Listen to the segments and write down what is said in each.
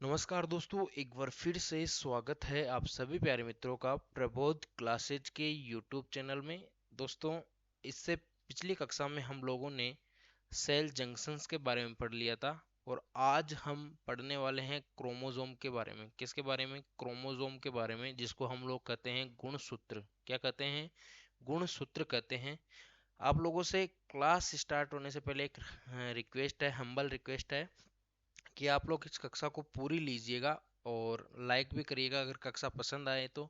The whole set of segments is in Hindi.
नमस्कार दोस्तों, एक बार फिर से स्वागत है आप सभी प्यारे मित्रों का प्रबोध क्लासेज के यूट्यूब चैनल में। दोस्तों, इससे पिछली कक्षा में हम लोगों ने सेल जंक्शंस के बारे में पढ़ लिया था और आज हम पढ़ने वाले हैं क्रोमोसोम के बारे में। किसके बारे में? क्रोमोसोम के बारे में, जिसको हम लोग कहते हैं गुणसूत्र। क्या कहते हैं? गुणसूत्र कहते हैं। आप लोगों से क्लास स्टार्ट होने से पहले एक रिक्वेस्ट है, हम्बल रिक्वेस्ट है कि आप लोग इस कक्षा को पूरी लीजिएगा और लाइक भी करिएगा अगर कक्षा पसंद आए तो।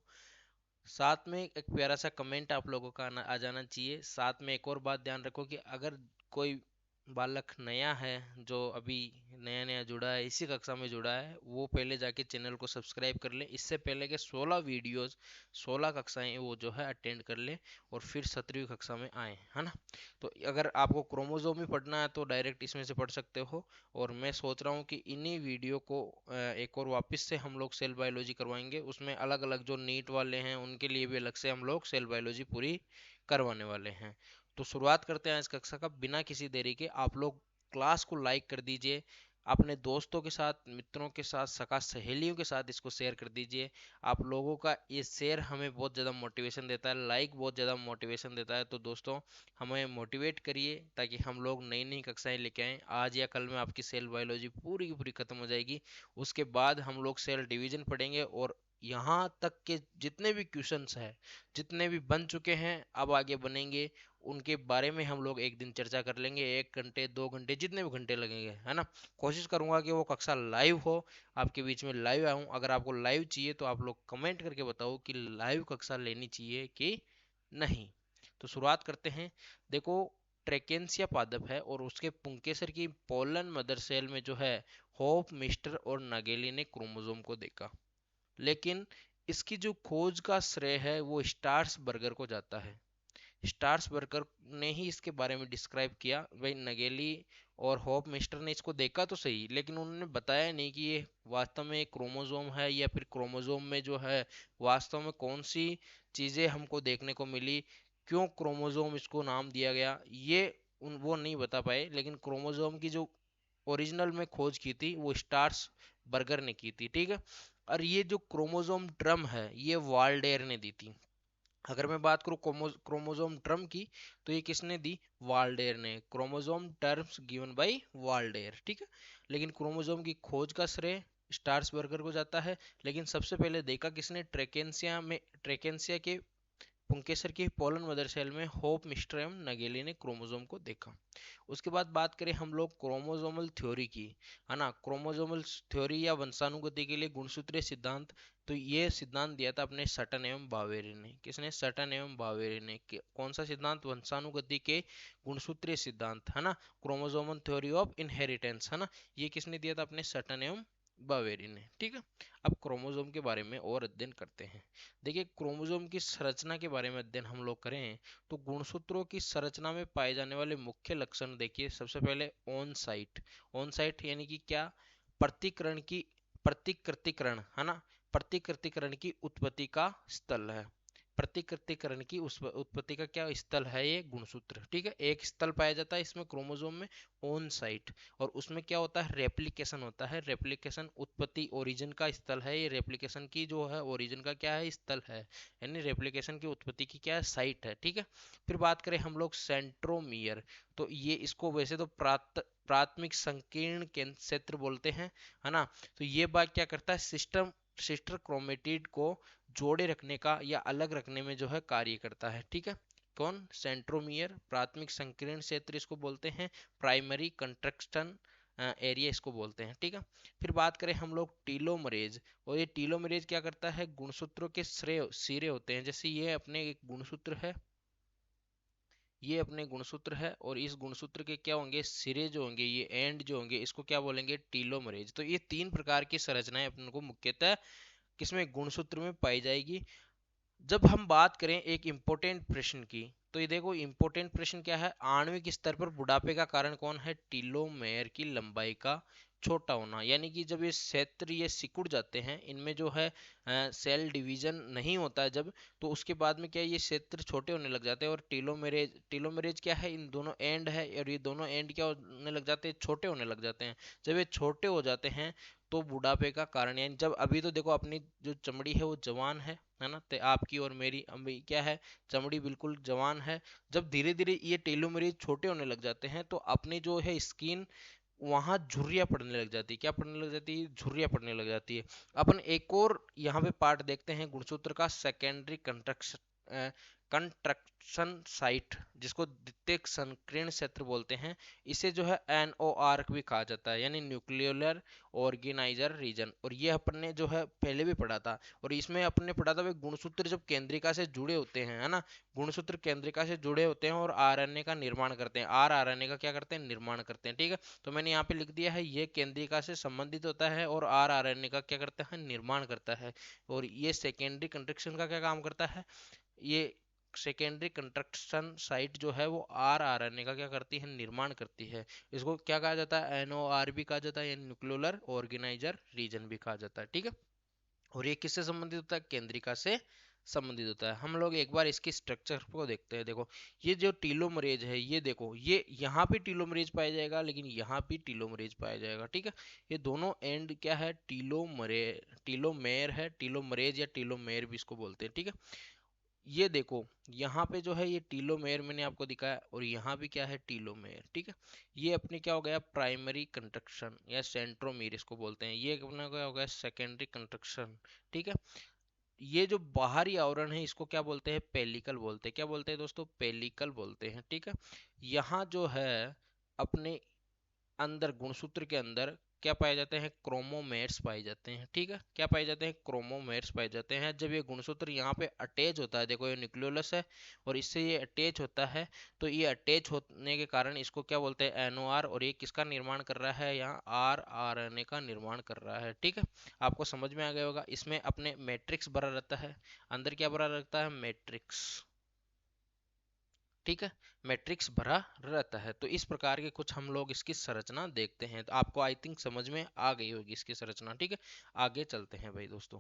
साथ में एक प्यारा सा कमेंट आप लोगों का आ जाना चाहिए। साथ में एक और बात ध्यान रखो कि अगर कोई बालक नया है, जो अभी नया नया जुड़ा है, इसी कक्षा में जुड़ा है, वो पहले जाके चैनल को सब्सक्राइब कर ले। इससे पहले के 16 वीडियोस, 16 कक्षाएं वो जो है अटेंड कर ले और फिर 17वीं कक्षा में आए, है ना। तो अगर आपको क्रोमोसोम ही पढ़ना है तो डायरेक्ट इसमें से पढ़ सकते हो। और मैं सोच रहा हूँ कि इन्हीं वीडियो को एक और वापस से हम लोग सेल बायोलॉजी करवाएंगे। उसमें अलग अलग जो नीट वाले हैं उनके लिए भी अलग से हम लोग सेल बायोलॉजी पूरी करवाने वाले हैं। तो शुरुआत करते हैं इस कक्षा का बिना किसी देरी के। आप लोग क्लास को लाइक कर दीजिए, अपने दोस्तों के साथ, मित्रों के साथ, सखा सहेलियों के साथ इसको शेयर कर दीजिए। आप लोगों का ये शेयर हमें बहुत ज़्यादा मोटिवेशन देता है, लाइक बहुत ज़्यादा मोटिवेशन देता है। तो दोस्तों, हमें मोटिवेट करिए ताकि हम लोग नई नई कक्षाएं लेके आएँ। आज या कल में आपकी सेल बायोलॉजी पूरी की पूरी खत्म हो जाएगी। उसके बाद हम लोग सेल डिवीजन पढ़ेंगे और यहाँ तक के जितने भी क्वेश्चंस हैं, जितने भी बन चुके हैं, अब आगे बनेंगे, उनके बारे में हम लोग एक दिन चर्चा कर लेंगे। 1 घंटे 2 घंटे जितने भी घंटे लगेंगे, है ना। कोशिश करूंगा कि वो कक्षा लाइव हो, आपके बीच में लाइव आऊं। अगर आपको लाइव चाहिए तो आप लोग कमेंट करके बताओ कि लाइव कक्षा लेनी चाहिए कि नहीं। तो शुरुआत करते हैं। देखो, ट्रेकेंसिया पादप है और उसके पुंकेसर की पोलन मदर सेल में जो है होप, मिस्टर और नागेली ने क्रोमोसोम को देखा। लेकिन इसकी जो खोज का श्रेय है वो स्टार्स बर्गर को जाता है। स्टार्स बर्गर ने ही इसके बारे में डिस्क्राइब किया। भाई, नगेली और होप मिस्टर ने इसको देखा तो सही, लेकिन उन्होंने बताया नहीं कि ये वास्तव में एक क्रोमोसोम है या फिर क्रोमोसोम में जो है वास्तव में कौन सी चीजें हमको देखने को मिली, क्यों क्रोमोसोम इसको नाम दिया गया, ये वो नहीं बता पाए। लेकिन क्रोमोसोम की जो ओरिजिनल में खोज की थी वो स्टार्स बर्गर ने की थी, ठीक है। और ये जो क्रोमोसोम ड्रम है ये वाल्डेयर ने दी थी। अगर मैं बात करूँ क्रोमोसोम ड्रम की, तो ये किसने दी? वाल्डेयर ने। Chromosome terms given by Waldeyer, ठीक है। लेकिन क्रोमोसोम की खोज का श्रेय स्टार्सबर्गर को जाता है। लेकिन सबसे पहले देखा किसने? ट्रेकेंसिया के पुंकेसर की पोलन मदर सेल में होप, मिस्टर एवं नगेली ने क्रोमोसोम को देखा। उसके बाद बात करें हम लोग क्रोमोसोमल थ्योरी की, है ना। क्रोमोसोमल थ्योरी या वंशानुगति के लिए गुणसूत्रीय सिद्धांत, तो ये सिद्धांत दिया था अपने सटन एवं बावेरी ने। किसने? सटन एवं बावेरी ने। कौन सा सिद्धांत? वंशानुगति के गुणसूत्रीय सिद्धांत, है ना। क्रोमोसोमल थ्योरी ऑफ इनहेरिटेंस, है ना। ये किसने दिया था? अपने सटन एवं बावेरी ने, ठीक है। अब क्रोमोसोम के बारे में और अध्ययन करते हैं। देखिए, क्रोमोसोम की संरचना के बारे में अध्ययन हम लोग करें तो गुणसूत्रों की संरचना में पाए जाने वाले मुख्य लक्षण देखिए। सबसे पहले ऑन साइट। ऑन साइट यानी कि क्या? प्रतिकरण की प्रतिकृतिकरण, है ना। प्रतिकृतिकरण की उत्पत्ति का स्थल है। प्रतिकृतिकरण की उस उत्पत्ति का क्या स्थल है? ये गुणसूत्र, ठीक है। एक स्थल पाया जाता है इसमें क्रोमोसोम में, ऑन साइट। और उसमें क्या होता है? रेप्लिकेशन होता है। रेप्लिकेशन उत्पत्ति, ओरिजिन का स्थल है ये। रेप्लिकेशन की जो है ओरिजिन का क्या है? स्थल है। यानी रेप्लिकेशन की उत्पत्ति की क्या है? साइट है, ठीक है। फिर बात करें हम लोग सेंट्रोमियर, तो ये इसको वैसे तो प्राथमिक संकीर्ण क्षेत्र बोलते हैं, है ना। तो ये बात क्या करता है? सिस्टर क्रोमेटिड को जोड़े रखने का या अलग रखने में जो है कार्य करता है, ठीक है। कौन? सेंट्रोमियर, प्राथमिक संकीर्ण क्षेत्र इसको बोलते हैं। प्राइमरी कंट्रक्शन एरिया इसको बोलते हैं, ठीक है। फिर बात करें हम लोग टीलोमरेज, और ये टीलोमरेज क्या करता है? गुणसूत्रों के सिरे होते हैं। जैसे ये अपने एक गुणसूत्र है, ये अपने गुणसूत्र है, और इस गुणसूत्र के क्या होंगे? सिरे जो होंगे, ये एंड जो होंगे, इसको क्या बोलेंगे? टीलोमरेज। तो ये 3 प्रकार की संरचनाएं अपन को मुख्यतः किसमें? गुणसूत्र में पाई जाएगी। जब हम बात करें एक इंपॉर्टेंट प्रश्न की, तो ये देखो इंपॉर्टेंट प्रश्न क्या है? आणविक स्तर पर बुढ़ापे का कारण कौन है? टीलोमेयर की लंबाई का छोटा होना, यानी कि जब ये क्षेत्र ये सिकुड़ जाते हैं, इनमें जो है सेल डिवीजन नहीं होता है जब, तो उसके बाद में क्या है, ये क्षेत्र छोटे होने लग जाते हैं। और टीलोमेरेज, टीलोमेरेज क्या है, इन दोनों एंड है और ये दोनों एंड क्या होने लग जाते हैं, छोटे होने लग जाते हैं। जब ये छोटे हो जाते हैं तो बुढ़ापे का कारण, यानी जब अभी तो देखो अपनी जो चमड़ी है वो जवान है ना, तो आपकी और मेरी अभी क्या है, चमड़ी बिल्कुल जवान है। जब धीरे धीरे ये टेलोमेरेज छोटे होने लग जाते हैं तो अपनी जो है स्किन वहां झुर्रियां पड़ने लग जाती है। क्या पड़ने लग जाती है, झुर्रियां पड़ने लग जाती है। अपन एक और यहाँ पे पार्ट देखते हैं गुणसूत्र का, सेकेंडरी कंट्रक्शन, कंट्रक्शन साइट, जिसको द्वितीयक संकीर्ण क्षेत्र बोलते हैं। इसे जो है NOR भी कहा जाता है, यानी न्यूक्लियोलर ऑर्गेनाइजर रीजन। और ये अपन ने जो है पहले भी पढ़ा था, और इसमें अपन ने पढ़ा था भाई गुणसूत्र जब केंद्रिका से जुड़े होते हैं, है ना, गुणसूत्र केंद्रिका से जुड़े होते हैं और RNA का निर्माण करते हैं, RNA का क्या करते हैं, निर्माण करते हैं। ठीक है, तो मैंने यहाँ पे लिख दिया है ये केंद्रिका से संबंधित होता है और RNA का क्या करता है, निर्माण करता है। और ये सेकेंडरी कंस्ट्रक्शन का क्या काम करता है, ये सेकेंडरी कंस्ट्रक्शन साइट जो है वो RNA का क्या करती है, निर्माण करती है। इसको क्या कहा जाता है, NOR भी कहा जाता है, या न्यूक्लियोलर ऑर्गेनाइजर रीजन भी कहा जाता है। ठीक है, और ये किससे संबंधित होता है, केंद्रिका से संबंधित होता है। हम लोग एक बार इसकी स्ट्रक्चर को देखते हैं। देखो ये जो टीलोमरेज है, ये देखो ये यहाँ पे टीलोमरेज पाया जाएगा, लेकिन यहाँ भी टीलोमरेज पाया जाएगा। ठीक है, ये दोनों एंड क्या है, टीलोमेर है, टीलोमरेज या टीलोमेर भी इसको बोलते हैं। ठीक है, ये देखो यहाँ पे जो है ये टीलोमेर मैंने आपको दिखाया, और यहाँ भी क्या है, टीलोमेर। ठीक है, ये अपने क्या हो गया, प्राइमरी कंस्ट्रक्शन या सेंट्रोमीर इसको बोलते हैं। ये अपना क्या हो गया, सेकेंडरी कंस्ट्रक्शन। ठीक है, ये जो बाहरी आवरण है इसको क्या बोलते हैं, पेलिकल बोलते हैं। क्या बोलते हैं दोस्तों, पेलिकल बोलते हैं। ठीक है, यहाँ जो है अपने अंदर गुणसूत्र के अंदर क्या पाए जाते हैं, क्रोमोमेर्स पाए जाते हैं। ठीक है, क्या पाए जाते हैं, क्रोमोमेर्स पाए जाते हैं। जब ये गुणसूत्र यहाँ पे अटैच होता है, देखो ये न्यूक्लियोलस है और इससे ये अटैच होता है, तो ये अटैच होने के कारण इसको क्या बोलते हैं, NOR। और ये किसका निर्माण कर रहा है, यहाँ RNA का निर्माण कर रहा है। ठीक है, आपको समझ में आ गया होगा। इसमें अपने मैट्रिक्स भरा रहता है, अंदर क्या भरा रहता है, मैट्रिक्स। ठीक है, मैट्रिक्स भरा रहता है। तो इस प्रकार के कुछ हम लोग इसकी संरचना देखते हैं, तो आपको आई थिंक समझ में आ गई होगी इसकी संरचना। ठीक है, आगे चलते हैं भाई दोस्तों।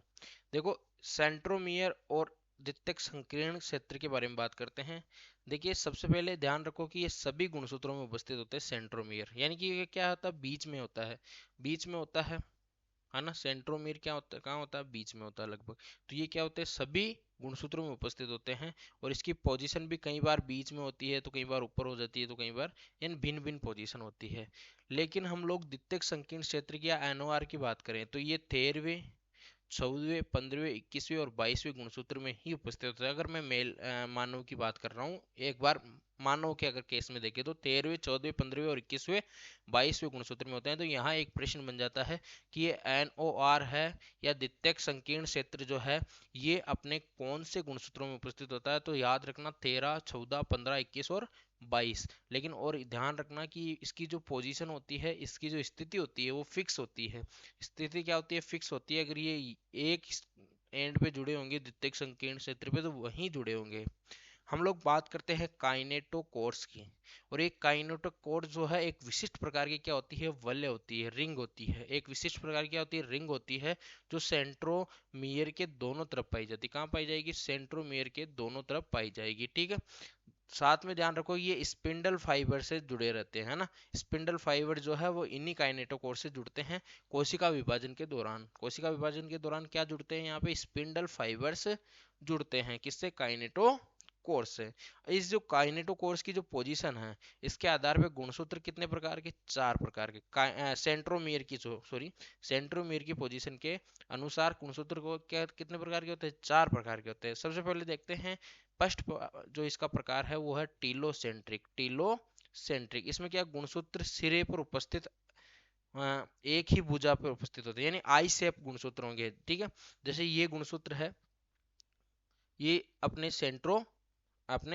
देखो सेंट्रोमियर और द्वितीयक संकीर्ण क्षेत्र के बारे में बात करते हैं। देखिए सबसे पहले ध्यान रखो कि ये सभी गुणसूत्रों में उपस्थित होते हैं सेंट्रोमियर, यानी कि ये क्या होता है, बीच में होता है, बीच में होता है ना। सेंट्रोमीर क्या होता है, कहाँ होता है, बीच में होता है लगभग। तो ये क्या होते हैं, सभी गुणसूत्रों में उपस्थित होते हैं। और इसकी पोजीशन भी कई बार बीच में होती है, तो कई बार ऊपर हो जाती है, तो कई बार इन भिन्न भिन्न पोजीशन होती है। लेकिन हम लोग द्वितीयक संकीर्ण क्षेत्र की या NOR की बात करें तो ये 13वें 14वें 15वें 21वें और 22वें गुणसूत्र में ही उपस्थित होता है। अगर मैं मेल मानव की बात कर रहा हूँ, एक बार मानव के अगर केस में देखें तो 13वें 14वें 15वें और 21वें 22वें गुणसूत्र में होते हैं। तो यहाँ एक प्रश्न बन जाता है कि ये NOR है या द्वितीयक संकीर्ण क्षेत्र जो है ये अपने कौन से गुणसूत्रों में उपस्थित होता है। तो याद रखना 13 14 15 21 और 22। लेकिन और ध्यान रखना कि इसकी जो पोजीशन होती है, इसकी जो स्थिति होती है वो फिक्स होती है। स्थिति क्या होती है, फिक्स होती है। अगर ये एक एंड पे जुड़े होंगे द्वितीयक संकीर्ण क्षेत्र पे तो वहीं जुड़े होंगे। हम लोग बात करते हैं काइनेटोकोर्स की। और एक काइनेटोकोर जो है एक विशिष्ट प्रकार की क्या होती है, वलय होती है, रिंग होती है। एक विशिष्ट प्रकार की क्या होती है, रिंग होती है, जो सेंट्रोमियर के दोनों तरफ पाई जाती है। कहाँ पाई जाएगी, सेंट्रोमियर के दोनों तरफ पाई जाएगी। ठीक है, साथ में ध्यान रखो ये स्पिंडल फाइबर से जुड़े रहते हैं ना। स्पिंडल फाइबर जो है वो इन्हीं काइनेटोकोर से जुड़ते हैं कोशिका विभाजन के दौरान। कोशिका विभाजन के दौरान क्या जुड़ते हैं, यहाँ पे स्पिंडल फाइबर्स जुड़ते हैं, किससे, काइनेटोकोर से। इस जो काइनेटोकोर्स की जो पोजीशन है, इसके आधार पे गुणसूत्र कितने प्रकार के, 4 प्रकार के। सेंट्रोमियर की सॉरी सेंट्रोमियर की पोजीशन के अनुसार गुणसूत्र को क्या कितने प्रकार के होते हैं, 4 प्रकार के होते हैं। सबसे पहले देखते हैं फर्स्ट जो इसका प्रकार है वो है टीलोसेंट्रिक। टीलोसेंट्रिक इसमें क्या, गुणसूत्र सिरे पर उपस्थित एक ही भुजा पर उपस्थित होते हैं, यानी आई शेप गुणसूत्र होंगे। ठीक है, जैसे ये गुणसूत्र है, ये अपने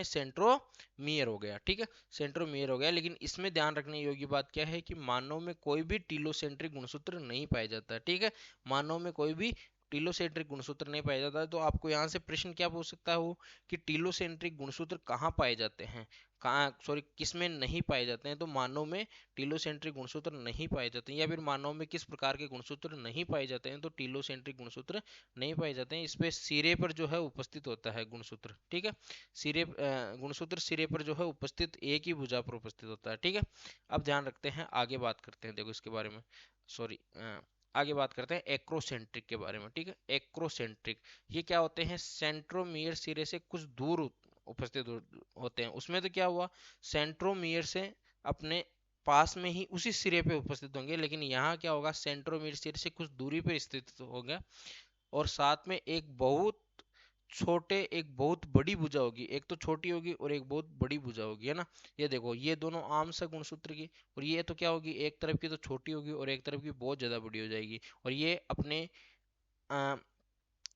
सेंट्रोमियर हो गया। ठीक है, सेंट्रोमियर हो गया। लेकिन इसमें ध्यान रखने योग्य बात क्या है कि मानव में कोई भी टीलोसेंट्रिक गुणसूत्र नहीं पाया जाता। ठीक है, मानव में कोई भी टीलोसेंट्रिक गुणसूत्र नहीं पाया जाता है। तो आपको यहाँ से प्रश्न क्या पूछ सकता है वो कि टीलोसेंट्रिक गुणसूत्र कहाँ पाए जाते हैं, कहाँ सॉरी किस में नहीं पाए जाते हैं, तो मानव में टीलोसेंट्रिक गुणसूत्र नहीं पाए जाते हैं। या फिर मानव में किस प्रकार के गुणसूत्र नहीं पाए जाते हैं, तो टीलोसेंट्रिक गुणसूत्र नहीं पाए जाते हैं। इस पे सिरे पर जो है उपस्थित होता है गुणसूत्र, ठीक है। सिरे गुणसूत्र सिरे पर जो है उपस्थित एक ही भुजा पर उपस्थित होता है, ठीक है। अब ध्यान रखते हैं, आगे बात करते हैं, देखो इसके बारे में, सॉरी आगे बात करते हैं एक्रोसेंट्रिक के बारे में, ठीक है। एक्रोसेंट्रिक ये क्या होते हैं, सेंट्रोमियर सिरे से कुछ दूर उपस्थित होते हैं। उसमें तो क्या हुआ, सेंट्रोमियर से अपने पास में ही उसी सिरे पे उपस्थित होंगे, लेकिन यहाँ क्या होगा, सेंट्रोमियर सिरे से कुछ दूरी पे स्थित होगा और साथ में एक बहुत छोटे एक बहुत बड़ी भुजा होगी, एक तो छोटी होगी और एक बहुत बड़ी भुजा होगी, है ना। ये देखो ये दोनों आम सा गुणसूत्र की, और ये तो क्या होगी, एक तरफ की तो छोटी होगी और एक तरफ की बहुत ज्यादा बड़ी हो जाएगी। और ये अपने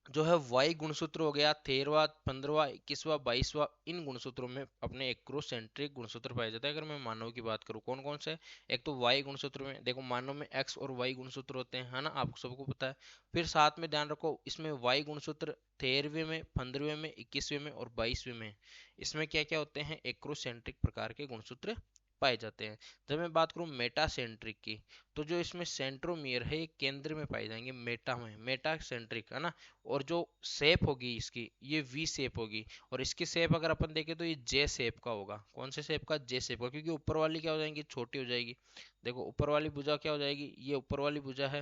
जो है वाई गुणसूत्र हो गया, 13वां 15वां 21वां 22वां, इन गुणसूत्रों में अपने एक्रोसेंट्रिक गुणसूत्र पाए जाते हैं। अगर मैं मानव की बात करूँ कौन कौन से, एक तो वाई गुणसूत्र में देखो, मानव में एक्स और वाई गुणसूत्र होते हैं, है ना, आपको सबको पता है। फिर साथ में ध्यान रखो, इसमें वाई गुणसूत्र 13वें में 15वें में 21वें में और 22वें में, इसमें क्या क्या होते हैं, एक्रोसेंट्रिक प्रकार के गुणसूत्र पाए जाते हैं। जब मैं बात करूं मेटासेंट्रिक की, तो जो इसमें सेंट्रोमियर है ये केंद्र में पाए जाएंगे, मेटा में, मेटा सेंट्रिक, है ना। और जो शेप होगी इसकी, ये वी शेप होगी। और इसकी शेप अगर अपन देखें तो ये जे शेप का होगा। कौन से शेप का, जे शेप का, क्योंकि ऊपर वाली क्या हो जाएगी, छोटी हो जाएगी। देखो ऊपर वाली भुजा क्या हो जाएगी, ये ऊपर वाली भुजा है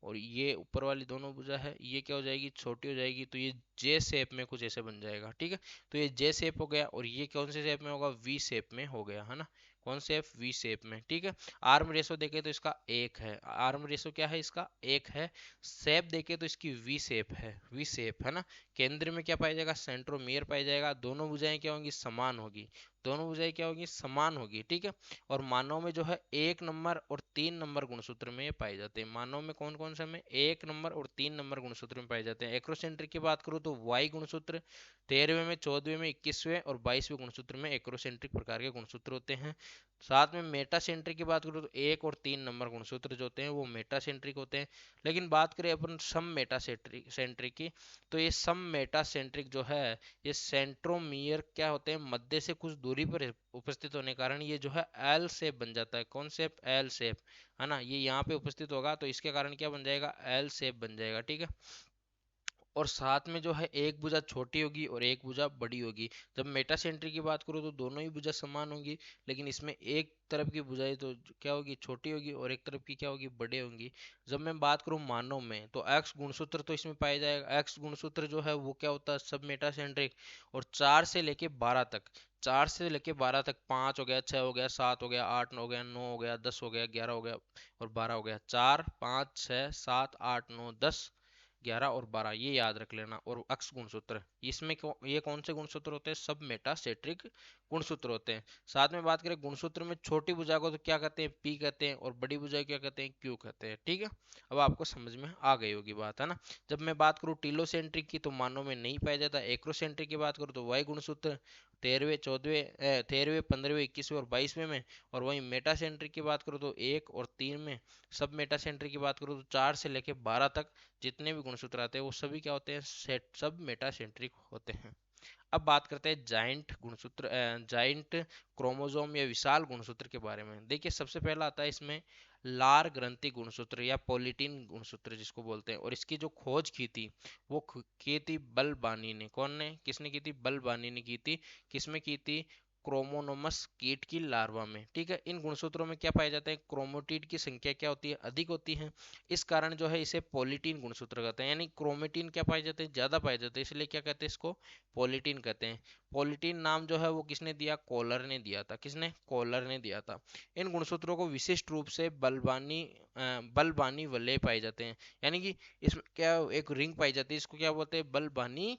और ये ऊपर वाली दोनों भुजा है, ये क्या हो जाएगी, छोटी हो जाएगी। तो ये जे शेप में कुछ ऐसे बन जाएगा, ठीक है। तो ये जे शेप हो गया, और ये कौन से शेप में होगा, वी शेप में हो गया, है ना। कौन शेप, वी शेप में, ठीक है। आर्म रेशो देखे तो इसका एक है, आर्म रेशो क्या है इसका, एक है। शेप देखे तो इसकी वी शेप है, वी शेप, है ना। केंद्र में क्या पाया जाएगा, सेंट्रोमियर पाया जाएगा। दोनों भुजाएं क्या होंगी, समान होगी, दोनों भुजाएं क्या होगी, समान होगी, ठीक है। और मानव में जो है 1 नंबर और 3 नंबर गुणसूत्र में ये पाए जाते हैं। मानव में कौन कौन से में, 1 नंबर और 3 नंबर गुणसूत्र में पाए जाते हैं। एक्रोसेंट्रिक की बात करूँ तो वाई गुणसूत्र 13वें में 14वें में 21वें और 22वें गुणसूत्र में एक्रोसेंट्रिक प्रकार के गुणसूत्र होते हैं। साथ में मेटासेंट्रिक की बात करूँ तो 1 और 3 नंबर गुणसूत्र जो होते हैं वो मेटासेंट्रिक होते हैं। लेकिन बात करें अपन सम मेटासेंट्रिक सेंट्रिक की, तो ये सम मेटासेंट्रिक जो है, ये सेंट्रोमियर क्या होते हैं, मध्य से कुछ दूरी पर उपस्थित होने के कारण ये जो है एल शेप बन जाता है। कौन शेप, एल शेप, है ना। ये यहाँ पे उपस्थित होगा तो इसके कारण क्या बन जाएगा, एल शेप बन जाएगा, ठीक है। और साथ में जो है एक भुजा छोटी होगी और एक भुजा बड़ी होगी। जब मेटासेंट्री की बात करूँ तो दोनों ही भुजा समान होंगी, लेकिन इसमें एक तरफ की भुजाएं तो क्या होगी, छोटी होगी और एक तरफ की क्या होगी, बड़े होंगी। जब मैं बात करूँ मानव में, तो एक्स गुणसूत्र तो इसमें पाया जाएगा। एक्स गुणसूत्र जो है वो क्या होता है, सब मेटासेंट्रिक। और 4 से लेके 12 तक, 4 से लेके 12 तक, 5 हो गया, 6 हो गया, 7 हो गया, 8 हो गया, 9 हो गया, 10 हो गया, 11 हो गया और 12 हो गया। 4 5 6 7 8 9 10 11 और 12, ये याद रख लेना। और अक्ष गुणसूत्र, इसमें ये कौन से गुणसूत्र होते हैं, सब मेटासेट्रिक गुणसूत्र होते हैं। साथ में बात करें गुणसूत्र में छोटी भुजा को तो क्या कहते हैं, पी कहते हैं, और बड़ी भुजा क्या कहते हैं, क्यू कहते हैं, ठीक है। अब आपको समझ में आ गई होगी बात, है ना। जब मैं बात करूँ टीलोसेंट्रिक की, तो मानव में नहीं पाया जाता। एक्रोसेंट्रिक की बात करूँ तो वाई गुणसूत्र 13वें 15वें 21वें और 22वें में। और वहीं मेटासेंट्रिक की बात करूँ तो 1 और 3 में। सब मेटासेंट्रिक की बात करूँ तो 4 से लेके 12 तक जितने भी गुणसूत्र आते हैं वो सभी क्या होते हैं, सेट सब मेटासेंट्रिक होते हैं। अब बात करते हैं जाइंट गुणसूत्र, जाइंट क्रोमोसोम या विशाल गुणसूत्र के बारे में। देखिए सबसे पहला आता है इसमें लार ग्रंथि गुणसूत्र या पोलिटीन गुणसूत्र जिसको बोलते हैं। और इसकी जो खोज की थी वो की थी बलबानी ने। कौन ने, किसने की थी, बलबानी ने की थी। किसमें की थी, क्रोमोनोमस कीट की लार्वा में, ठीक है। इन गुणसूत्रों में क्या पाए जाते हैं, क्रोमोटिड की संख्या क्या होती है, अधिक होती है। इस कारण जो है इसे पोलिटीन गुणसूत्र कहते हैं, यानी क्रोमेटिन क्या पाए जाते हैं, ज्यादा पाए जाते हैं, इसलिए क्या कहते हैं इसको, पोलिटीन कहते हैं। पोलिटीन नाम जो है वो किसने दिया, कोलर ने दिया था। किसने, कोलर ने दिया था। इन गुणसूत्रों को विशिष्ट रूप से बलबानी वलय पाए जाते हैं। यानी कि इसमें क्या एक रिंग पाई जाती है, इसको क्या बोलते हैं, बलबानी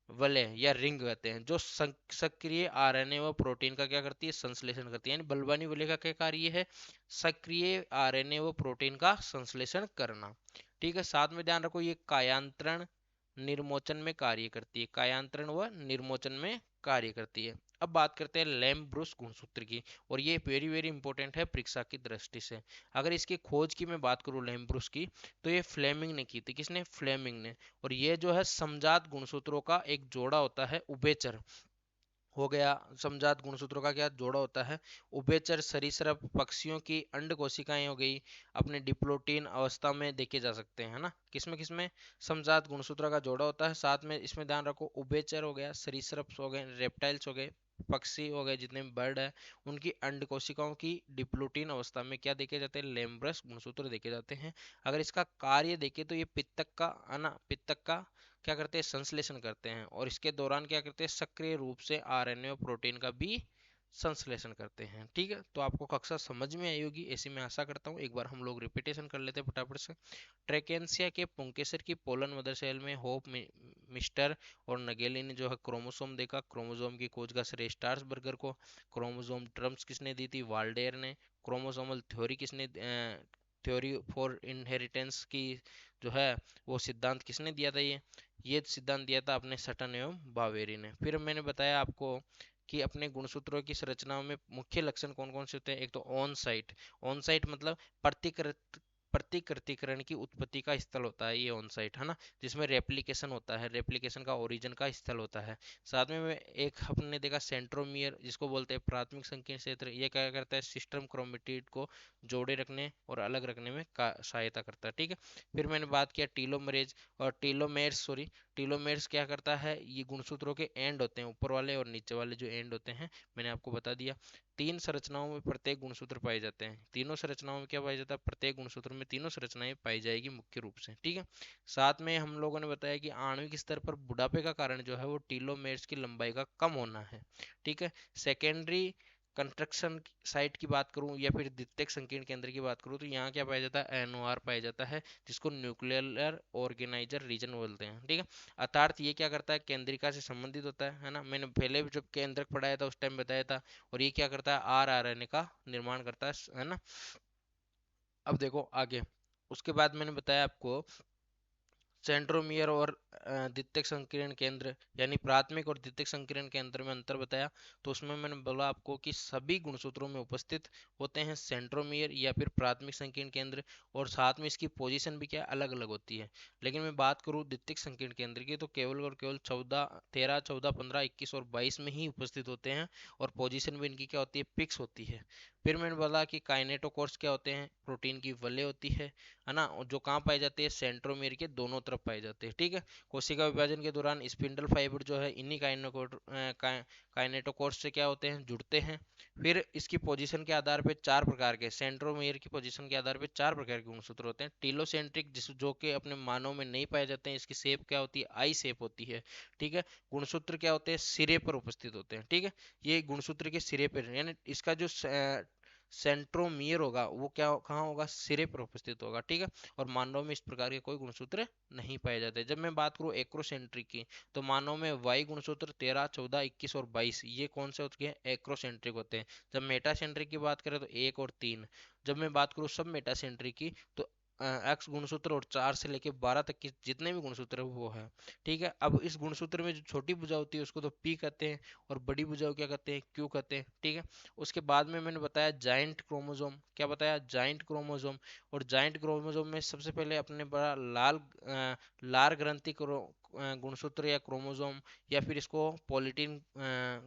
वलय या रिंग कहते हैं, जो सक्रिय आरएनए व प्रोटीन का क्या करती है, संश्लेषण करती है। यानी बलबानी वलय का क्या कार्य है, सक्रिय आरएनए व प्रोटीन का संश्लेषण करना, ठीक है। साथ में ध्यान रखो ये कायांतरण निर्मोचन में कार्य करती है, कायांतरण व निर्मोचन में कार्य करती है। अब बात करते हैं लैम्ब्रुस गुणसूत्र की, और ये वेरी वेरी इंपॉर्टेंट है परीक्षा की दृष्टि से। अगर इसकी खोज की मैं बात करूं लैम्ब्रुस की, तो ये फ्लेमिंग ने की थी। किसने, फ्लेमिंग ने। और ये जो है समजात गुणसूत्रों का एक जोड़ा होता है, उभयचर। हो गया। समजात गुणसूत्रों का क्या जोड़ा होता है? उभयचर सरीसृप पक्षियों की अंड कोशिकाएं हो गई, अपने डिप्लोटीन अवस्था में देखे जा सकते हैं, है ना। किसमें किसमें? समजात गुणसूत्रों का जोड़ा होता है। साथ में इसमें ध्यान रखो, उभयचर हो गया, सरीसृप हो गए, रेप्टाइल्स हो गए, पक्षी हो गए, जितने भी बर्ड है, उनकी अंड कोशिकाओं की डिप्लोटीन अवस्था में क्या देखे जाते हैं? लेम्ब्रस गुणसूत्र देखे जाते हैं। अगर इसका कार्य देखें तो ये पित्तक का, है ना, पित्तक का क्या करते हैं? संश्लेषण करते हैं। और इसके दौरान क्या करते हैं? सक्रिय रूप से आरएनए और प्रोटीन का भी संश्लेषण करते हैं। ठीक है, तो आपको कक्षा समझ में आई होगी ऐसी मैं आशा करता हूँ। एक बार हम लोग रिपीटेशन कर लेते हैं फटाफट से। ट्रैकेंसिया के पुंकेसर की पोलन मदर सेल में होप मिस्टर और नगेली ने जो है क्रोमोसोम देखा। क्रोमोसोम की खोज का श्रेय स्टार्सबर्गर को। क्रोमोसोम टर्म्स किसने दी थी? वाल्डेयर ने। क्रोमोसोमल थ्योरी किसने, थ्योरी फॉर इनहेरिटेंस की जो है वो सिद्धांत किसने दिया था? ये सिद्धांत दिया था अपने सटन एवं बावेरी ने। फिर मैंने बताया आपको कि अपने गुणसूत्रों की संरचनाओं में मुख्य लक्षण कौन कौन से होते हैं। एक तो ऑन साइट, ऑन साइट मतलब प्रतिकृत प्रतिकृतिकरण की उत्पत्ति का स्थल होता है ये ऑन साइट, है ना, जिसमें रेप्लिकेशन होता है, रेप्लिकेशन का ओरिजिन का स्थल होता है। साथ में एक हमने देखा सेंट्रोमियर, जिसको बोलते हैं प्राथमिक संकीर्ण क्षेत्र। ये क्या करता है? सिस्टम क्रोमेटिड को जोड़े रखने और अलग रखने में सहायता करता है। ठीक है, फिर मैंने बात किया टीलोमरेज और टीलोमेर्स, सॉरी, टीलोमेर्स क्या करता है? ये गुणसूत्रों के एंड होते हैं, ऊपर वाले और नीचे वाले जो एंड होते हैं, मैंने आपको बता दिया। तीन संरचनाओं में प्रत्येक गुणसूत्र पाए जाते हैं। तीनों संरचनाओं में क्या पाया जाता है? प्रत्येक गुणसूत्र में तीनों संरचनाएं पाई जाएगी मुख्य रूप से। ठीक है, साथ में हम लोगों ने बताया कि आणविक स्तर पर बुढ़ापे का कारण जो है वो टीलोमेर्स की लंबाई का कम होना है। ठीक है, सेकेंडरी कंस्ट्रक्शन साइट की बात करूं या फिर द्वितीयक संकीर्ण केंद्र की बात करूं तो यहाँ क्या पाया जाता है? एनओआर पाया जाता है, जिसको न्यूक्लियर ऑर्गेनाइजर रीजन बोलते हैं। ठीक है, अर्थात ये क्या करता है? केंद्रिका से संबंधित होता है ना। मैंने पहले भी जब केंद्रक पढ़ाया था उस टाइम बताया था। और ये क्या करता है? आरएनए का निर्माण करता है ना। अब देखो आगे, उसके बाद मैंने बताया आपको सेंट्रोमियर और द्वितीयक संकीर्ण केंद्र, यानी प्राथमिक और द्वितीयक संकीर्ण केंद्र में अंतर बताया। तो उसमें मैंने बोला आपको कि सभी गुणसूत्रों में उपस्थित होते हैं सेंट्रोमियर या फिर प्राथमिक संकीर्ण केंद्र, और साथ में इसकी पोजीशन भी क्या अलग अलग होती है। लेकिन मैं बात करूँ द्वितीयक संकीर्ण केंद्र की तो केवल और केवल 13, 14, 15, 21 और 22 में ही उपस्थित होते हैं, और पोजीशन भी इनकी क्या होती है? फिक्स होती है। फिर मैंने बोला कि काइनेटोकोर्स क्या होते हैं? प्रोटीन की वलय होती है ना, और जो कहाँ पाई जाती है? सेंट्रोमियर के दोनों तरफ पाई जाती है। ठीक है, कोशिका विभाजन के दौरान स्पिंडल फाइबर जो है इन्हीं काइनेटोकोर्स से क्या होते हैं? जुड़ते हैं। फिर इसकी पोजीशन के आधार पे चार प्रकार के, सेंट्रोमियर की पोजीशन के आधार पे चार प्रकार के गुणसूत्र होते हैं। टीलोसेंट्रिक, जिस जो कि अपने मानव में नहीं पाए जाते हैं, इसकी शेप क्या होती है? आई शेप होती है। ठीक है, गुणसूत्र क्या होते हैं? सिरे पर उपस्थित होते हैं। ठीक है, ये गुणसूत्र के सिरे पर, यानी इसका जो सेंट्रोमियर होगा वो क्या कहाँ होगा? सिरे पर उपस्थित होगा। ठीक है, और मानव में इस प्रकार के कोई गुणसूत्र नहीं पाए जाते। जब मैं बात करूँ एक्रोसेंट्रिक की तो मानव में वाई गुणसूत्र 13, 14, 21 और 22 ये कौन से होते हैं? एक्रोसेंट्रिक होते हैं। जब मेटासेंट्रिक की बात करें तो 1 और 3। जब मैं बात करूँ सब मेटासेंट्रिक की तो एक्स गुणसूत्र और 4 से लेके 12 तक की जितने भी गुणसूत्र है वो है। ठीक है, अब इस गुणसूत्र में जो छोटी भुजा होती है उसको तो पी कहते हैं, और बड़ी भुजा को क्या कहते हैं? क्यू कहते हैं। ठीक है, उसके बाद में मैंने बताया जाइंट क्रोमोसोम, क्या बताया? Giant chromosome. और जाइंट क्रोमोसोम में सबसे पहले अपने बड़ा लार ग्रंथि गुणसूत्र या क्रोमोसोम, या फिर इसको पॉलिटीन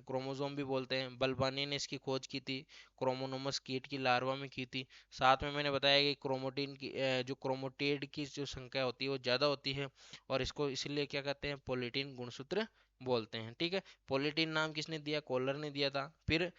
क्रोमोसोम भी बोलते हैं, बल्बानी ने इसकी खोज की थी, क्रोमोनोमस कीट की लार्वा में की थी। साथ में मैंने बताया कि क्रोमोटिन की जो क्रोमोटेड की जो संख्या होती है वो ज़्यादा होती है, और इसको इसीलिए क्या कहते हैं? पॉलिटीन गुणसूत्र बोलते हैं। ठीक है, पॉलिटीन नाम किसने दिया? कोलर ने दिया था। फिर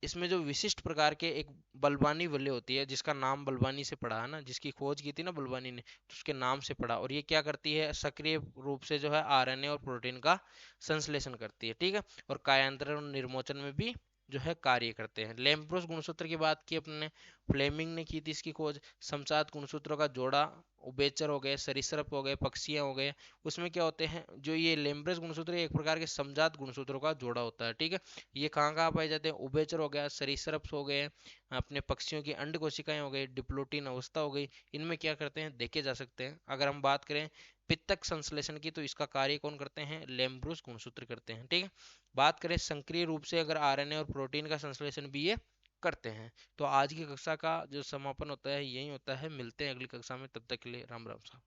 इसमें जो विशिष्ट प्रकार के एक बलबानी वलय होती है, जिसका नाम बलबानी से पड़ा है ना, जिसकी खोज की थी ना बलबानी ने, तो उसके नाम से पड़ा। और ये क्या करती है? सक्रिय रूप से जो है आरएनए और प्रोटीन का संश्लेषण करती है। ठीक है, और कायांतरण और निर्मोचन में भी जो है कार्य करते हैं। लेम्प्रोस गुणसूत्र की बात की अपने, फ्लेमिंग ने की थी इसकी खोज। समचात गुणसूत्रों का जोड़ा, उभयचर हो गए, सरीसृप हो गए, पक्षियां हो गए, उसमें क्या होते हैं? जो ये लेम्ब्रस गुणसूत्र एक प्रकार के समजात गुणसूत्रों का जोड़ा होता है। ठीक है, ये कहाँ कहाँ पाए जाते हैं? उभयचर हो गया, सरीसृप हो गए, अपने पक्षियों की अंड कोशिकाएं हो गई, डिप्लोटीन अवस्था हो गई, इनमें क्या करते हैं? देखे जा सकते हैं। अगर हम बात करें पित्तक संश्लेषण की तो इसका कार्य कौन करते हैं? लेम्ब्रूस गुणसूत्र करते हैं। ठीक है, बात करें सक्रिय रूप से अगर आरएनए और प्रोटीन का संश्लेषण भी ये करते हैं। तो आज की कक्षा का जो समापन होता है यही होता है। मिलते हैं अगली कक्षा में, तब तक के लिए राम राम साहब।